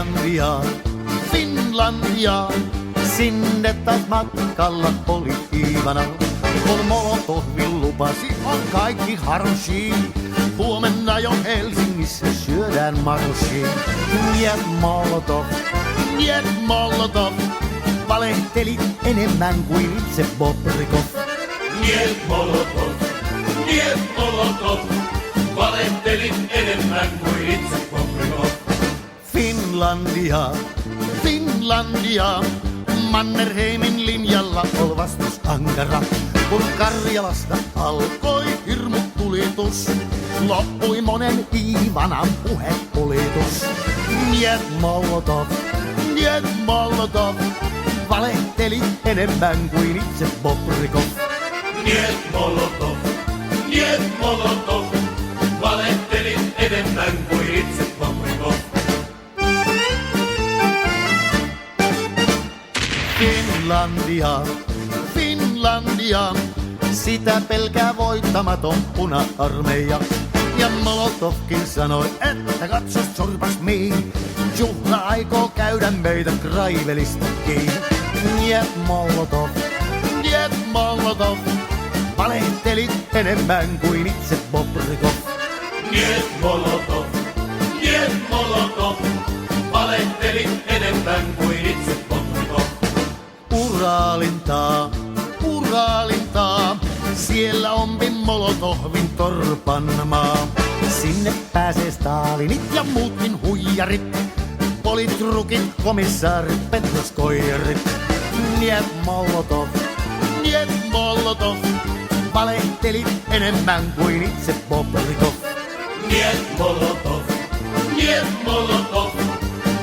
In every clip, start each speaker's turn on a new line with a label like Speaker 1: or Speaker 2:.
Speaker 1: Finlandiaan, Finlandiaan. Sinne taas matkalla oli Iivana. Kun Molotovin lupasi, on kaikki harshi. Huomenna jo Helsingissä syödään marshi. Niet Molotov, valehtelit enemmän kuin itse Bobrikov.
Speaker 2: Niet Molotov, valehtelit enemmän kuin itse Bobrikov.
Speaker 1: Finlandia, Finlandia, Mannerheimin linjalla ol vastus ankara. Kun Karjalasta alkoi hirmutulitus, loppui monen Iivanan puhepolitus. Niet Molotov, valehtelit enemmän kuin itse Bobrikov.
Speaker 2: Niet Molotov, valehtelit enemmän kuin itse Bobrikov.
Speaker 1: Finlandia, Finlandia, sitä pelkää voittamaton puna-armeija. Ja Molotovkin sanoi, että katsos sorpas miin, Juhla aikoo käydä meitä Kraivelista kiinni. Niet Molotov, valehtelit enemmän kuin itse Bobrikov.
Speaker 2: Niet Molotov, valehtelit enemmän kuin itse Bobrikov.
Speaker 1: Uraalintaa, siellä on Molotovin torpan maa. Sinne pääsee Stalinit ja muutkin huijarit, politrukit, komissaarit, petroskoijarit. Niet Molotov, valehtelit enemmän kuin itse Bobrikov.
Speaker 2: Niet Molotov,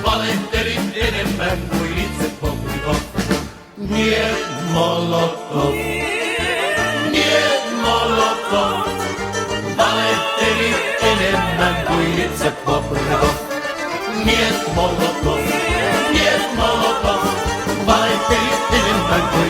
Speaker 2: valehtelit enemmän kuin itse Bobrikov. Niet Molotov, valehtelit enemmän kuin itse Bobrikov. Niet Molotov, valehtelit enemmän kuin